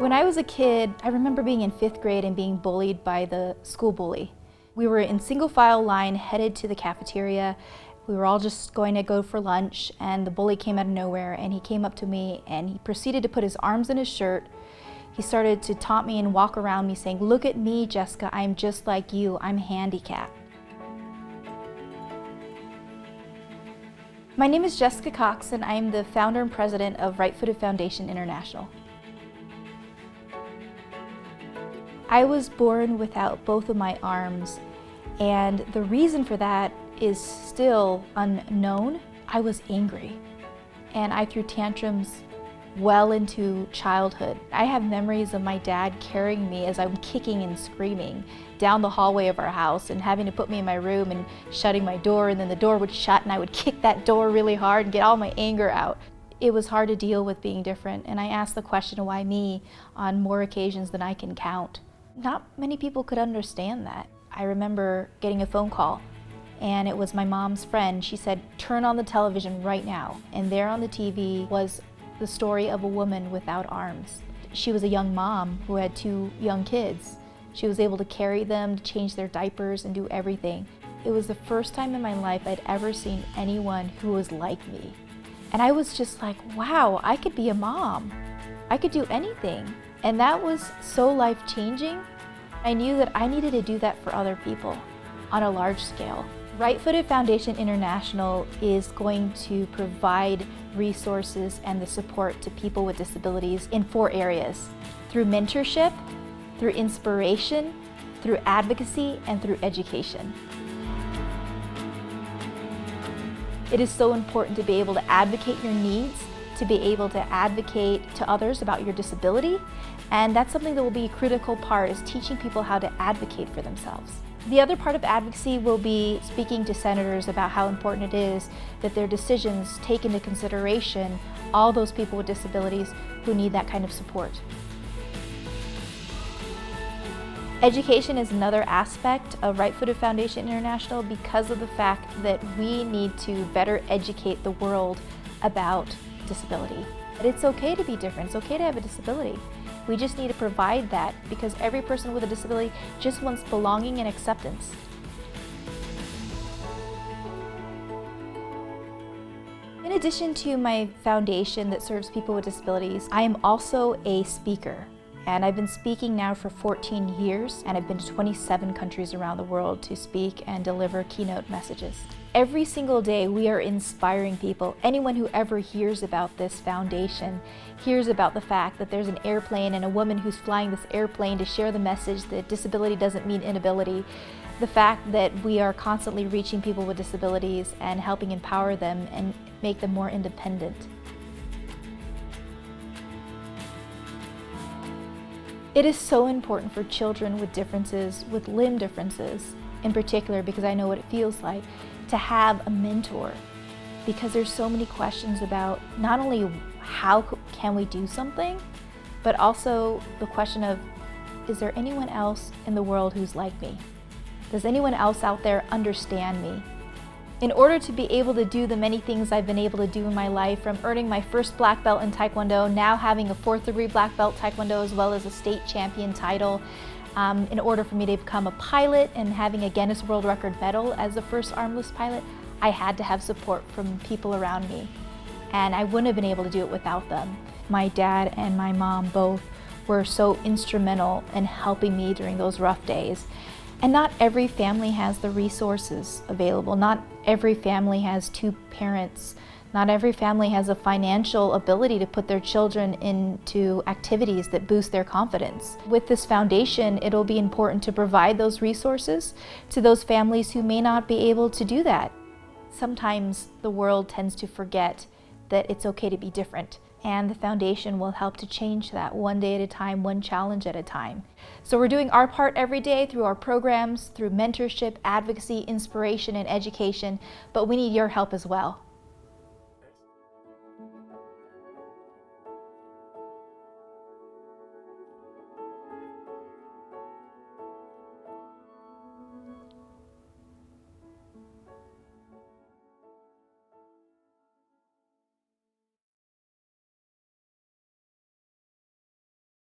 When I was a kid, I remember being in 5th grade and being bullied by the school bully. We were in single file line headed to the cafeteria. We were all just going to go for lunch, and the bully came out of nowhere, and he came up to me and he proceeded to put his arms in his shirt. He started to taunt me and walk around me saying, "Look at me, Jessica, I'm just like you, I'm handicapped." My name is Jessica Cox, and I am the founder and president of Rightfooted Foundation International. I was born without both of my arms, and the reason for that is still unknown. I was angry, and I threw tantrums well into childhood. I have memories of my dad carrying me as I'm kicking and screaming down the hallway of our house and having to put me in my room and shutting my door, and then the door would shut and I would kick that door really hard and get all my anger out. It was hard to deal with being different, and I asked the question, why me, on more occasions than I can count. Not many people could understand that. I remember getting a phone call, and it was my mom's friend. She said, "Turn on the television right now." And there on the TV was the story of a woman without arms. She was a young mom who had 2 young kids. She was able to carry them, to change their diapers, and do everything. It was the first time in my life I'd ever seen anyone who was like me. And I was just like, wow, I could be a mom. I could do anything. And that was so life-changing. I knew that I needed to do that for other people on a large scale. Rightfooted Foundation International is going to provide resources and the support to people with disabilities in 4 areas: through mentorship, through inspiration, through advocacy, and through education. It is so important to be able to advocate your needs, to be able to advocate to others about your disability, and that's something that will be a critical part, is teaching people how to advocate for themselves. The other part of advocacy will be speaking to senators about how important it is that their decisions take into consideration all those people with disabilities who need that kind of support. Education is another aspect of Rightfooted Foundation International because of the fact that we need to better educate the world about disability. It's okay to be different, it's okay to have a disability. We just need to provide that because every person with a disability just wants belonging and acceptance. In addition to my foundation that serves people with disabilities, I am also a speaker. And I've been speaking now for 14 years, and I've been to 27 countries around the world to speak and deliver keynote messages. Every single day we are inspiring people. Anyone who ever hears about this foundation hears about the fact that there's an airplane and a woman who's flying this airplane to share the message that disability doesn't mean inability. The fact that we are constantly reaching people with disabilities and helping empower them and make them more independent. It is so important for children with differences, with limb differences in particular, because I know what it feels like to have a mentor, because there's so many questions about not only how can we do something, but also the question of, is there anyone else in the world who's like me? Does anyone else out there understand me? In order to be able to do the many things I've been able to do in my life, from earning my first black belt in Taekwondo, now having a 4th degree black belt Taekwondo as well as a state champion title, in order for me to become a pilot and having a Guinness World Record medal as the first armless pilot, I had to have support from people around me. And I wouldn't have been able to do it without them. My dad and my mom both were so instrumental in helping me during those rough days. And not every family has the resources available. Not every family has 2 parents. Not every family has a financial ability to put their children into activities that boost their confidence. With this foundation, it'll be important to provide those resources to those families who may not be able to do that. Sometimes the world tends to forget that it's okay to be different, and the foundation will help to change that one day at a time, one challenge at a time. So we're doing our part every day through our programs, through mentorship, advocacy, inspiration, and education, but we need your help as well.